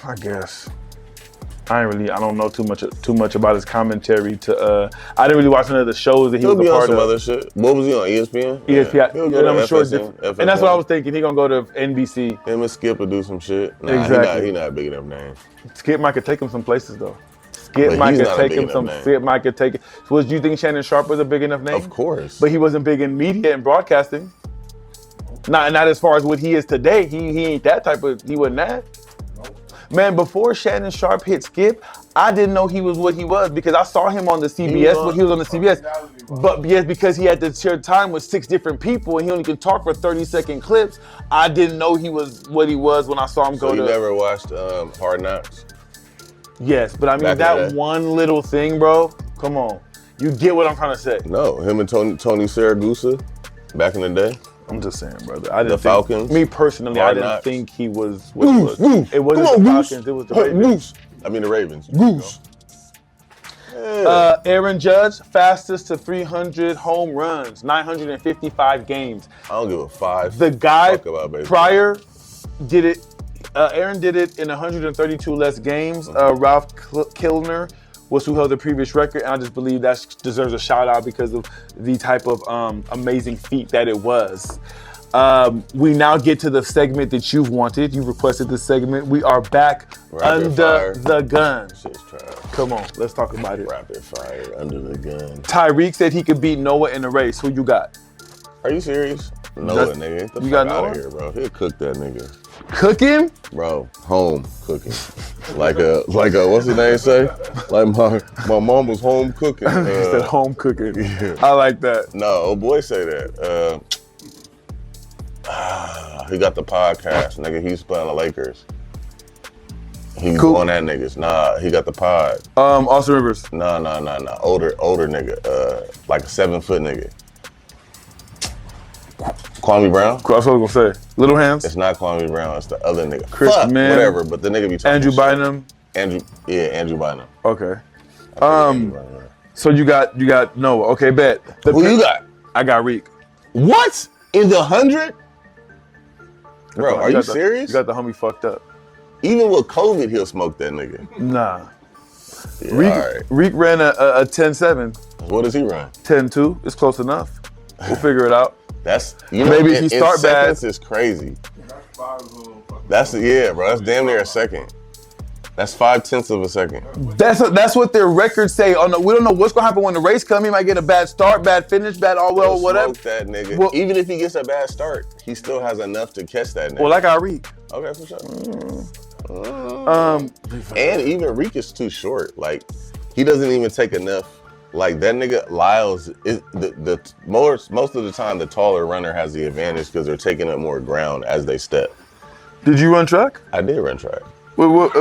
Speaker 1: I guess. I don't know too much about his commentary. I didn't really watch none of the shows that he was a part of.
Speaker 3: Other shit. What was he on? ESPN?
Speaker 1: ESPN.
Speaker 3: He'll go to
Speaker 1: I'm sure.
Speaker 3: FSN.
Speaker 1: And that's what I was thinking. He gonna go to NBC.
Speaker 3: Him and Skip will do some shit. Nah,
Speaker 1: exactly.
Speaker 3: He not a big enough name.
Speaker 1: Skip might could take him some places though. Skip might could take him some. Skip might could take it. So, do you think Shannon Sharp was a big enough name?
Speaker 3: Of course.
Speaker 1: But he wasn't big in media and broadcasting. Not as far as what he is today. He ain't that type of. He wasn't that. Man, before Shannon Sharp hit Skip, I didn't know he was what he was because I saw him on the CBS when he was on the CBS. But yes, because he had to share time with 6 different people and he only could talk for 30-second clips, I didn't know he was what he was when I saw him go to.
Speaker 3: So you never watched Hard Knocks?
Speaker 1: Yes, but I mean that one little thing, bro. Come on, you get what I'm trying to say.
Speaker 3: No, him and Tony Siragusa back in the day.
Speaker 1: I'm just saying, brother. I didn't
Speaker 3: the Falcons.
Speaker 1: Me personally, I didn't think he was what he was.
Speaker 3: Goose.
Speaker 1: It wasn't the Falcons. It was the Ravens.
Speaker 3: The Ravens.
Speaker 2: Goose.
Speaker 3: Yeah.
Speaker 1: Aaron Judge, fastest to 300 home runs, 955 games.
Speaker 3: I don't give a five.
Speaker 1: The guy
Speaker 3: about
Speaker 1: prior did it. Aaron did it in 132 less games. Ralph Kilner was who held the previous record, and I just believe that deserves a shout out because of the type of amazing feat that it was. We now get to the segment that you've wanted. You requested this segment. We are back under the gun.
Speaker 3: Shit's trash.
Speaker 1: Come on, let's talk about it.
Speaker 3: Rapid fire, under the gun.
Speaker 1: Tyreek said he could beat Noah in a race. Who you got?
Speaker 3: Are you serious? Noah, nigga. Get the fuck out of here, bro. He'll cook that nigga.
Speaker 1: Cook him?
Speaker 3: Bro, home cooking. like a what's his name say? Like my mom was home cooking.
Speaker 1: He said home cooking.
Speaker 3: Yeah.
Speaker 1: I like that.
Speaker 3: No, old boy say that. He got the podcast, nigga. He's playing the Lakers. He's on that niggas. Nah, he got the pod.
Speaker 1: Austin Rivers.
Speaker 3: Nah. Older nigga. Like a 7-foot nigga. Kwame Brown?
Speaker 1: That's what I was gonna say. Little Hands?
Speaker 3: It's not Kwame Brown, it's the other nigga.
Speaker 1: Chris Mann.
Speaker 3: Whatever, but the nigga be talking
Speaker 1: Andrew Bynum.
Speaker 3: Andrew Bynum.
Speaker 1: Okay. So you got Noah. Okay, bet.
Speaker 3: Who you got?
Speaker 1: I got Reek.
Speaker 3: What? In the 100? Bro, are you serious?
Speaker 1: You got the homie fucked up.
Speaker 3: Even with COVID, he'll smoke that nigga.
Speaker 1: Nah.
Speaker 3: Yeah,
Speaker 1: Reek ran a 10-7.
Speaker 3: What does he run?
Speaker 1: 10-2. It's close enough. We'll figure it out.
Speaker 3: That's
Speaker 1: maybe if he start bad.
Speaker 3: It's crazy. That's bro. That's damn near a second. That's 0.5 of a second.
Speaker 1: That's what their records say. We don't know what's gonna happen when the race comes. He might get a bad start, bad finish, bad whatever.
Speaker 3: Smoke that nigga. Well, even if he gets a bad start, he still has enough to catch that nigga.
Speaker 1: Well, like our Reek.
Speaker 3: Okay, for sure. And even Reek is too short. Like he doesn't even take enough. Like that nigga Lyles is most of the time the taller runner has the advantage because they're taking up more ground as they step.
Speaker 1: Did you run track?
Speaker 3: I did run track.
Speaker 1: What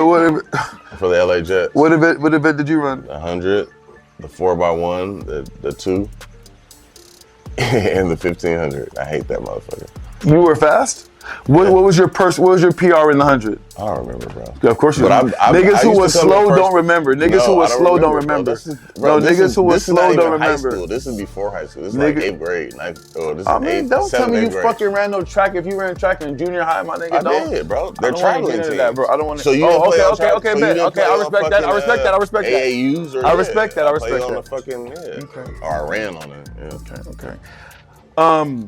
Speaker 3: for the LA Jets?
Speaker 1: What event did you run?
Speaker 3: 100, the 4x1, the 2, and the 1500. I hate that motherfucker.
Speaker 1: You were fast? What was your PR in the 100?
Speaker 3: I don't remember, bro.
Speaker 1: Yeah, of course you don't. Niggas who was slow don't remember. Niggas who was slow don't remember. Niggas who was slow don't remember.
Speaker 3: This is before high school. This is like 8th grade.
Speaker 1: Don't tell me you fucking ran no track if you ran track in junior high, my nigga.
Speaker 3: I did, bro. They're traveling to
Speaker 1: that, bro. I don't want to.
Speaker 3: So you
Speaker 1: okay, bet. Okay, I respect that. I respect that.
Speaker 3: AAUs or
Speaker 1: I respect that. I respect that.
Speaker 3: On the fucking or I ran on it.
Speaker 1: Okay.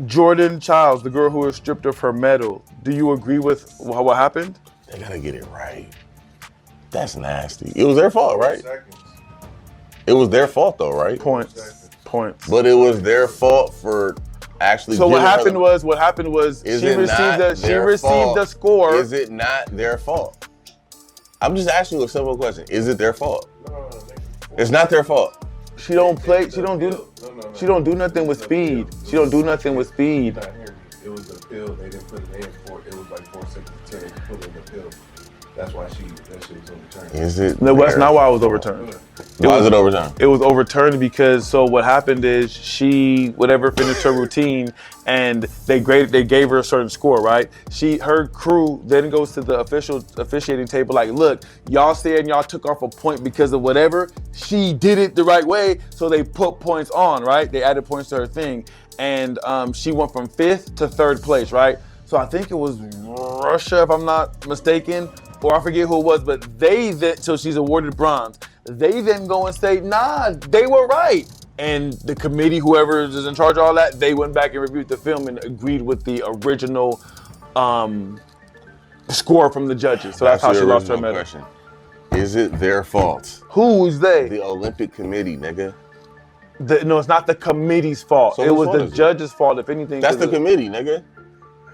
Speaker 1: Jordan Childs, the girl who was stripped of her medal. Do you agree with what happened?
Speaker 3: They gotta get it right. That's nasty. It was their fault, right? It was their fault though, right?
Speaker 1: Points.
Speaker 3: But it was their fault for actually.
Speaker 1: So what happened was she received the score.
Speaker 3: Is it not their fault? I'm just asking you a simple question. Is it their fault? No. It's not their fault.
Speaker 1: She don't play. She don't do nothing with speed. She don't do nothing with speed.
Speaker 4: It was the pill. They didn't put it in for. It was like 4 seconds to 10. They put it in the pill. That's why that shit was overturned.
Speaker 3: Is it?
Speaker 1: No, that's not why it was overturned.
Speaker 3: Why is it overturned?
Speaker 1: It was overturned because so what happened is she finished her routine and they gave her a certain score, right? Her crew then goes to the officiating table like, look, y'all said y'all took off a point because of whatever. She did it the right way, so they put points on, right? They added points to her thing, and she went from 5th to 3rd place, right? So I think it was Russia, if I'm not mistaken, or I forget who it was, but so she's awarded bronze. They then go and say, nah, they were right. And the committee, whoever is in charge of all that, they went back and reviewed the film and agreed with the original score from the judges. So that's how she lost her medal.
Speaker 3: Question. Is it their fault?
Speaker 1: Who's they?
Speaker 3: The Olympic Committee, nigga.
Speaker 1: No, it's not the committee's fault.
Speaker 3: So
Speaker 1: it was the judge's fault, if anything.
Speaker 3: That's the committee, nigga.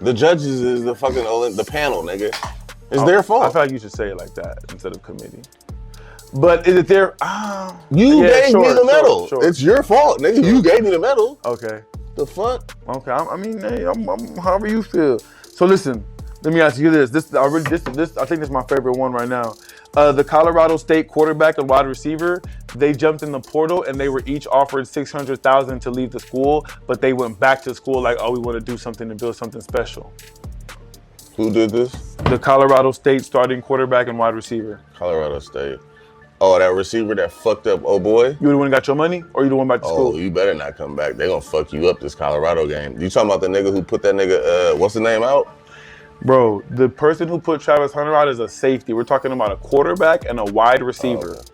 Speaker 3: The judges is the fucking the panel, nigga. It's their fault.
Speaker 1: I feel like you should say it like that instead of committee. But is it their?
Speaker 3: You gave me the medal. Sure. It's your fault, nigga. You gave me the medal.
Speaker 1: Okay.
Speaker 3: The fuck?
Speaker 1: Okay. I mean, hey, I'm however you feel. So listen, let me ask you this. I think this is my favorite one right now. The Colorado State quarterback and wide receiver, they jumped in the portal and they were each offered $600,000 to leave the school, but they went back to school like, oh, we want to do something and build something special.
Speaker 3: Who did this?
Speaker 1: The Colorado State starting quarterback and wide receiver.
Speaker 3: Colorado State. Oh, that receiver that fucked up, oh boy?
Speaker 1: You the one who got your money, or you the one back to school?
Speaker 3: Oh, you better not come back. They gonna fuck you up this Colorado game. You talking about the nigga who put that nigga, what's the name out?
Speaker 1: Bro, the person who put Travis Hunter out is a safety. We're talking about a quarterback and a wide receiver.
Speaker 3: Oh, okay.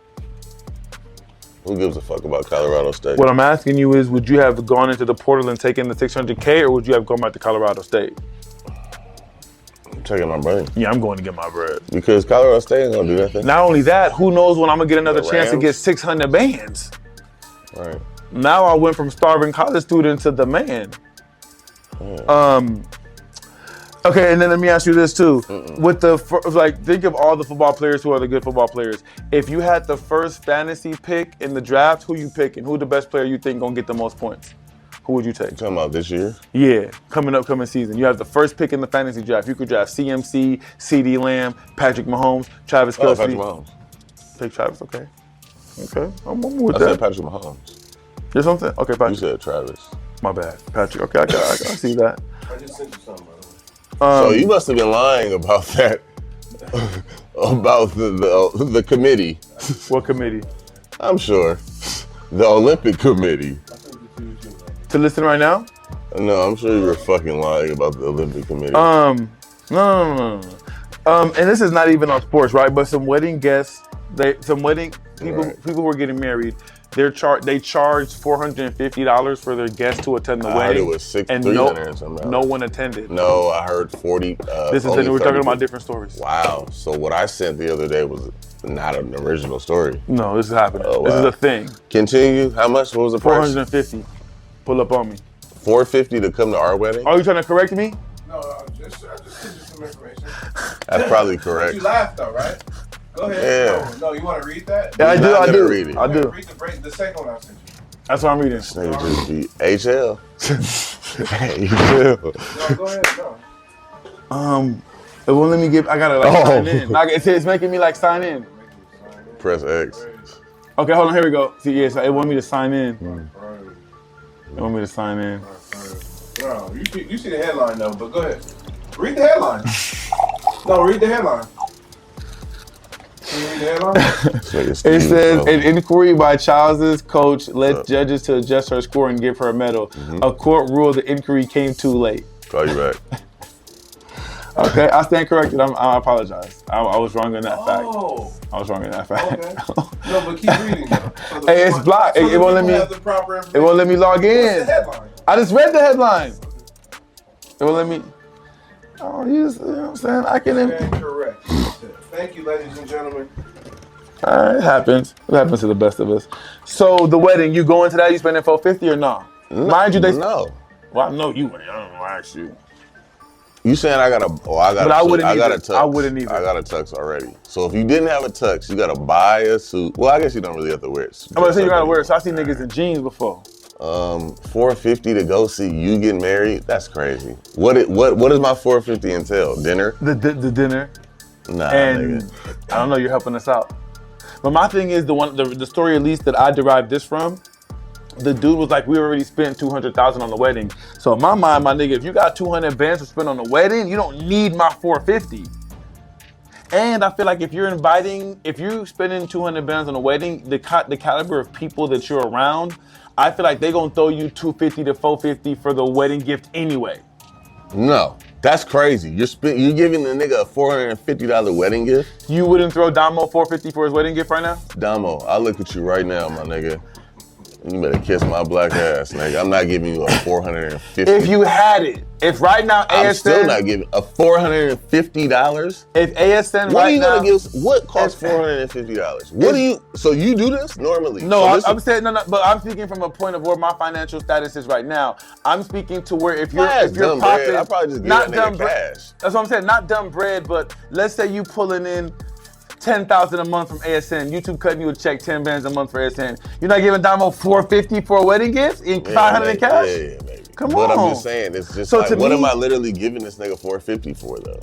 Speaker 3: Who gives a fuck about Colorado State?
Speaker 1: What I'm asking you is, would you have gone into the portal and taken the $600K, or would you have gone back to Colorado State?
Speaker 3: I'm taking my bread.
Speaker 1: Yeah, I'm going to get my bread.
Speaker 3: Because Colorado State ain't gonna do nothing.
Speaker 1: Not only that, who knows when I'm gonna get another chance to get 600 bands.
Speaker 3: Right.
Speaker 1: Now I went from starving college student to the man.
Speaker 3: Yeah.
Speaker 1: Okay, and then let me ask you this too. With think of all the football players who are the good football players. If you had the first fantasy pick in the draft, who you picking? Who the best player you think gonna get the most points? Who would you take?
Speaker 3: You talking about this year?
Speaker 1: Yeah, coming season. You have the first pick in the fantasy draft. You could draft CMC, CeeDee Lamb, Patrick Mahomes, Travis Kelce.
Speaker 3: Patrick Mahomes.
Speaker 1: Take Travis, okay. Okay, I'm with
Speaker 3: I
Speaker 1: that.
Speaker 3: said Patrick Mahomes.
Speaker 1: There's something? Okay, Patrick.
Speaker 3: You said Travis.
Speaker 1: My bad. Patrick, okay, I see that.
Speaker 4: I just sent you something, by the way.
Speaker 3: So you must have been lying about that, about the committee.
Speaker 1: What committee?
Speaker 3: I'm sure. The Olympic Committee.
Speaker 1: To listen right now?
Speaker 3: No, I'm sure you were fucking lying about the Olympic Committee.
Speaker 1: No. And this is not even on sports, right? But some wedding guests, people who are getting married, they charged $450 for their guests to attend the wedding.
Speaker 3: I heard it was $600
Speaker 1: no one attended.
Speaker 3: No, I heard 40.
Speaker 1: We're talking about different stories.
Speaker 3: Wow. So what I sent the other day was not an original story.
Speaker 1: No, this is happening.
Speaker 3: Oh, wow.
Speaker 1: This is a thing.
Speaker 3: Continue. How much? What was the price?
Speaker 1: $450. Pull up on me.
Speaker 3: $450 to come to our wedding?
Speaker 1: Are you trying to correct me?
Speaker 4: No, I just sent you some information.
Speaker 3: That's probably correct.
Speaker 4: You laughed though, right? Go ahead.
Speaker 3: Yeah.
Speaker 4: No, you want to read that?
Speaker 1: Yeah, I do.
Speaker 3: Read it.
Speaker 1: I do.
Speaker 4: Read the second one I sent you.
Speaker 1: That's what I'm reading.
Speaker 3: Nigga just be HL.
Speaker 4: No, go ahead. No.
Speaker 1: It won't let me I gotta sign in. It's making me sign in.
Speaker 3: Press X.
Speaker 1: Okay, hold on, here we go. See, yes, it want me to sign in. It want me to sign in.
Speaker 4: No, you see the headline though, but go ahead. Read the headline. No, read the headline. Can you read the headline?
Speaker 1: It says, an inquiry by Childs' coach led judges to adjust her score and give her a medal. A court ruled the inquiry came too late.
Speaker 3: Call you back.
Speaker 1: Okay, I stand corrected. I apologize. I was wrong in that fact.
Speaker 4: Oh.
Speaker 1: I was wrong in that fact.
Speaker 4: Okay. No, but keep reading though. So
Speaker 1: Hey, it's blocked. It won't let me. It won't let me log in.
Speaker 4: What's the headline?
Speaker 1: I just read the headline. It won't let me. Oh, you know what I'm saying? I can.
Speaker 4: Correct. Thank you, ladies and gentlemen.
Speaker 1: It happens. It happens to the best of us. So the wedding, you going to that? You spending $450 or no? Mind you,
Speaker 3: No.
Speaker 1: Well, I know you ain't. I don't know. I asked you.
Speaker 3: You saying I got a tux.
Speaker 1: I wouldn't either.
Speaker 3: I got a tux already. So if you didn't have a tux, you gotta buy a suit. Well, I guess you don't really have to wear it.
Speaker 1: I'm gonna say you gotta wear it. So I seen niggas in jeans before.
Speaker 3: $450 to go see you get married. That's crazy. What does my $450 entail? Dinner?
Speaker 1: The dinner.
Speaker 3: Nah,
Speaker 1: And
Speaker 3: nigga.
Speaker 1: I don't know. You're helping us out. But my thing is the story at least that I derived this from. The dude was like, we already spent $200,000 on the wedding. So in my mind, my nigga, if you got 200 bands to spend on the wedding, you don't need my 450. And I feel like if you're spending 200 bands on a wedding, the caliber of people that you're around, I feel like they gonna throw you 250 to 450 for the wedding gift anyway.
Speaker 3: No, that's crazy. You're giving the nigga a $450 wedding gift?
Speaker 1: You wouldn't throw Damo 450 for his wedding gift right now?
Speaker 3: Damo, I look at you right now, my nigga. You better kiss my black ass, nigga. I'm not giving you a $450.
Speaker 1: If you had it. If right now ASN...
Speaker 3: I'm still not giving a $450?
Speaker 1: If ASN
Speaker 3: what
Speaker 1: right
Speaker 3: are you
Speaker 1: now...
Speaker 3: gonna give? What costs $450? What do you... So you do this normally?
Speaker 1: No,
Speaker 3: so
Speaker 1: I'm saying... No, but I'm speaking from a point of where my financial status is right now. I'm speaking to where if you're
Speaker 3: dumb
Speaker 1: popping...
Speaker 3: bread. I probably just give
Speaker 1: not
Speaker 3: that
Speaker 1: dumb
Speaker 3: nigga
Speaker 1: bread.
Speaker 3: cash.
Speaker 1: That's what I'm saying. Not dumb bread, but let's say you pulling in $10,000 a month from ASN. YouTube cutting you a check 10 bands a month for ASN. You're not giving Damo $450 for a wedding gift in 500 in cash?
Speaker 3: Yeah, maybe.
Speaker 1: Come
Speaker 3: but
Speaker 1: on.
Speaker 3: I'm just saying, it's just
Speaker 1: So
Speaker 3: like,
Speaker 1: to
Speaker 3: what
Speaker 1: me,
Speaker 3: am I literally giving this nigga $450 for though?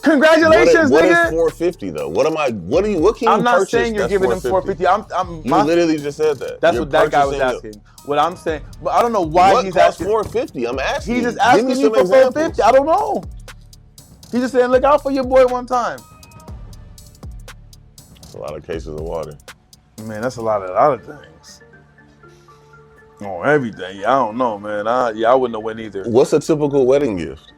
Speaker 1: Congratulations,
Speaker 3: what
Speaker 1: nigga.
Speaker 3: What is $450 though? What can you purchase?
Speaker 1: I'm not saying you're giving him $450.
Speaker 3: You literally just said that.
Speaker 1: That's what that guy was asking. What I'm saying, but I don't know why he's asking.
Speaker 3: What costs $450? I'm asking.
Speaker 1: He's just asking you for $450. I don't know. He's just saying, look out for your boy one time.
Speaker 3: That's a lot of cases of water.
Speaker 1: Man, that's a lot of things. Oh, everything. Yeah, I don't know, man. I wouldn't have went either.
Speaker 3: What's a typical wedding gift?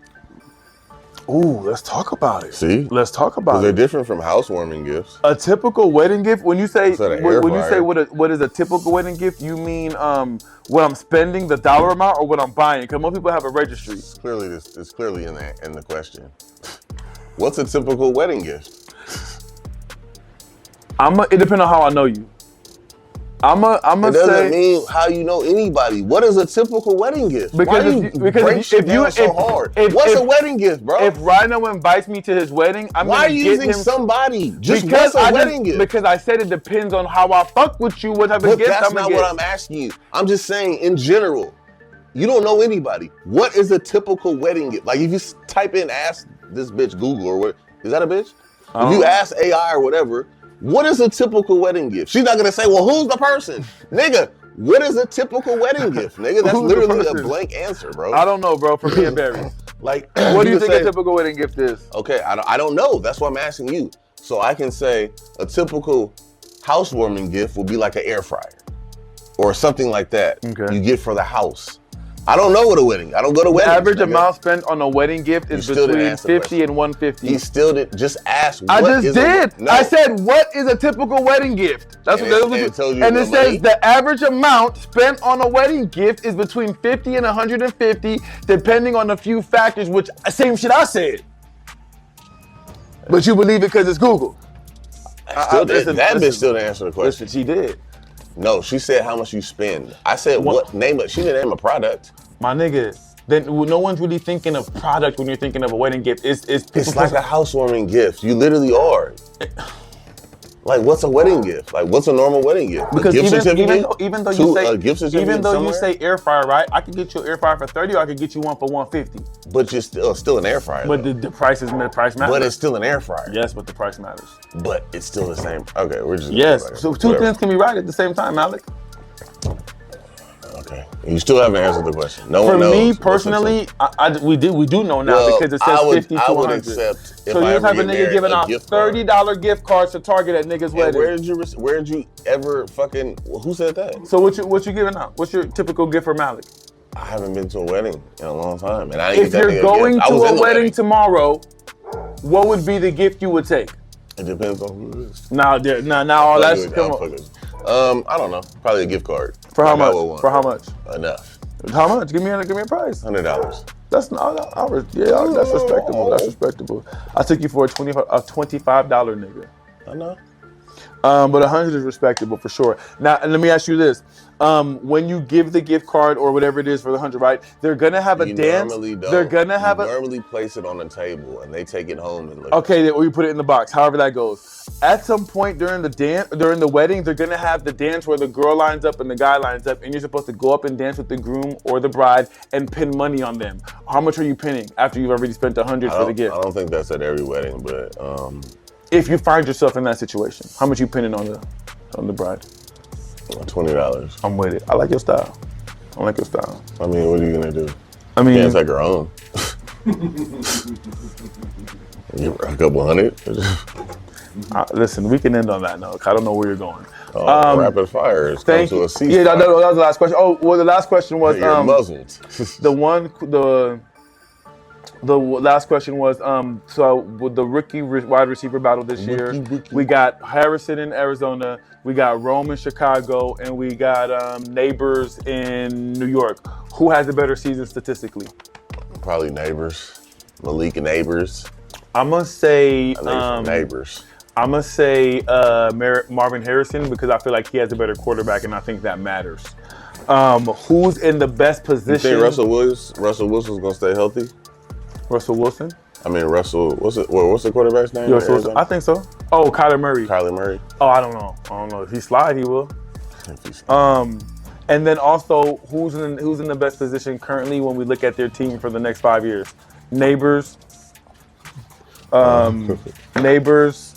Speaker 1: Ooh, let's talk about it.
Speaker 3: See?
Speaker 1: Let's talk about it.
Speaker 3: They're different from housewarming gifts.
Speaker 1: A typical wedding gift, when you say what is a typical wedding gift, you mean what I'm spending, the dollar amount, or what I'm buying? Because most people have a registry.
Speaker 3: It's clearly in the question. What's a typical wedding gift?
Speaker 1: It depends on how I know you. It
Speaker 3: doesn't mean how you know anybody. What is a typical wedding gift?
Speaker 1: Because if you
Speaker 3: so hard. What's a wedding gift, bro?
Speaker 1: If Rhino invites me to his wedding,
Speaker 3: why are you using somebody? What's a wedding gift?
Speaker 1: Because I said it depends on how I fuck with you, what type of gift
Speaker 3: that's
Speaker 1: I'm gonna
Speaker 3: not what I'm asking you. I'm just saying in general. You don't know anybody. What is a typical wedding gift? Like if you type in ask this bitch Google or what, is that a bitch? If you ask AI or whatever, what is a typical wedding gift? She's not gonna say, well, who's the person? Nigga, what is a typical wedding gift? Nigga, that's literally a blank answer, bro.
Speaker 1: I don't know, bro, for me and Barry.
Speaker 3: Like,
Speaker 1: what do you think a typical wedding gift is?
Speaker 3: Okay, I don't know. That's why I'm asking you. So I can say a typical housewarming gift will be like an air fryer or something like that.
Speaker 1: Okay.
Speaker 3: You get for the house. I don't know what a wedding. I don't go to weddings.
Speaker 1: The average amount spent on a wedding gift is between 50 and 150.
Speaker 3: He still did just ask.
Speaker 1: I said, what is a typical wedding gift? That's what it told you. And it says the average amount spent on a wedding gift is between 50 and 150, depending on a few factors. Which same shit I said. But you believe it because it's Google.
Speaker 3: That bitch still didn't answer the question.
Speaker 1: Listen, she did.
Speaker 3: No, she said how much you spend. I said she didn't name a product.
Speaker 1: My nigga, then no one's really thinking of product when you're thinking of a wedding gift. It's
Speaker 3: like a housewarming gift. You literally are. Like, what's a wedding gift? Like, what's a normal wedding gift?
Speaker 1: Because even though you say air fryer, right? I can get you an air fryer for $30, or I can get you one for $150.
Speaker 3: But you're still an air fryer.
Speaker 1: But the price matters.
Speaker 3: But it's still an air fryer.
Speaker 1: Yes, but the price matters.
Speaker 3: But it's still the same. Okay, we're just
Speaker 1: so two things can be right at the same time, Alec.
Speaker 3: Okay, you still haven't answered the question. No one knows.
Speaker 1: For me personally, we do know now because it says 50 to 100.
Speaker 3: I would accept.
Speaker 1: So you're the type of nigga giving out $30 gift cards to Target at niggas' wedding.
Speaker 3: Where did you ever fucking? Who said that?
Speaker 1: So what you giving out? What's your typical gift for Malik?
Speaker 3: I haven't been to a wedding in a long time, and
Speaker 1: if you're going to a wedding tomorrow, what would be the gift you would take?
Speaker 3: It depends on who it is.
Speaker 1: Now all that's come on.
Speaker 3: I don't know. Probably a gift card.
Speaker 1: For how much? For how much?
Speaker 3: Enough.
Speaker 1: How much? Give me a price.
Speaker 3: $100.
Speaker 1: That's that's respectable. That's respectable. I took you for a $25 nigga.
Speaker 3: I know.
Speaker 1: But 100 is respectable for sure. Now, and let me ask you this: when you give the gift card or whatever it is for the 100, right? They're gonna have a dance. They're gonna have
Speaker 3: normally place it on the table and they take it home and look.
Speaker 1: Okay, or you put it in the box. However that goes. At some point during the wedding, they're gonna have the dance where the girl lines up and the guy lines up, and you're supposed to go up and dance with the groom or the bride and pin money on them. How much are you pinning after you've already spent 100 for the gift?
Speaker 3: I don't think that's at every wedding, but
Speaker 1: If you find yourself in that situation, how much you pinning on the bride?
Speaker 3: $20.
Speaker 1: I'm with it. I like your style. I like your style.
Speaker 3: I mean, what are you gonna do?
Speaker 1: I mean,
Speaker 3: Can't take her home. Give her a couple hundred.
Speaker 1: Listen, we can end on that note. I don't know where you're going.
Speaker 3: Rapid fire. It's come
Speaker 1: Thank
Speaker 3: to
Speaker 1: you.
Speaker 3: a ceasefire.
Speaker 1: Yeah, that was the last question. Oh, well, the last question was
Speaker 3: You're muzzled.
Speaker 1: The last question was so with the rookie wide receiver battle this year, we got Harrison in Arizona, we got Rome in Chicago, and we got Neighbors in New York. Who has a better season statistically?
Speaker 3: Probably Neighbors. Malik and Neighbors.
Speaker 1: I'm gonna say
Speaker 3: I think it's Neighbors.
Speaker 1: I'm gonna say Marvin Harrison because I feel like he has a better quarterback, and I think that matters. Who's in the best position?
Speaker 3: You think Russell Wilson's gonna stay healthy?
Speaker 1: Russell Wilson?
Speaker 3: I mean, what's the quarterback's name?
Speaker 1: I think so. Oh, Kyler Murray.
Speaker 3: Kyler Murray.
Speaker 1: Oh, I don't know. If he slide, he will. And then also, who's in the best position currently when we look at their team for the next 5 years? Neighbors. Neighbors.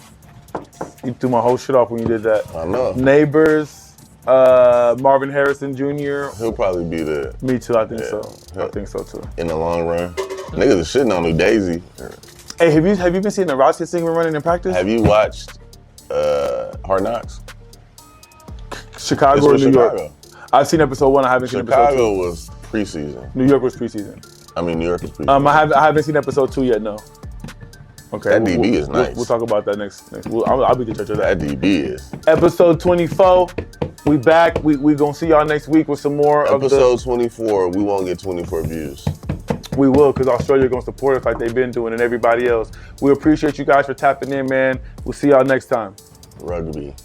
Speaker 1: You threw my whole shit off when you did that.
Speaker 3: I know.
Speaker 1: Neighbors. Marvin Harrison Jr.
Speaker 3: He'll probably be there.
Speaker 1: Me too. I think so. I think so too.
Speaker 3: In the long run, niggas are shitting on New Daisy.
Speaker 1: Hey, have you been seeing the routes this thing we're running in practice?
Speaker 3: Have you watched Hard Knocks?
Speaker 1: Chicago or New York? I've seen episode 1. I haven't seen episode 2.
Speaker 3: Chicago was preseason.
Speaker 1: New York was preseason.
Speaker 3: I mean, New York was preseason.
Speaker 1: I haven't seen episode 2 yet. No. Okay.
Speaker 3: That DB is nice.
Speaker 1: We'll talk about that next. I'll be the judge of that.
Speaker 3: That DB is.
Speaker 1: Episode 24. We back. We gonna see y'all next week with some more
Speaker 3: Episode 24. We won't get 24 views.
Speaker 1: We will, because Australia gonna support us like they've been doing, and everybody else. We appreciate you guys for tapping in, man. We'll see y'all next time.
Speaker 3: Rugby.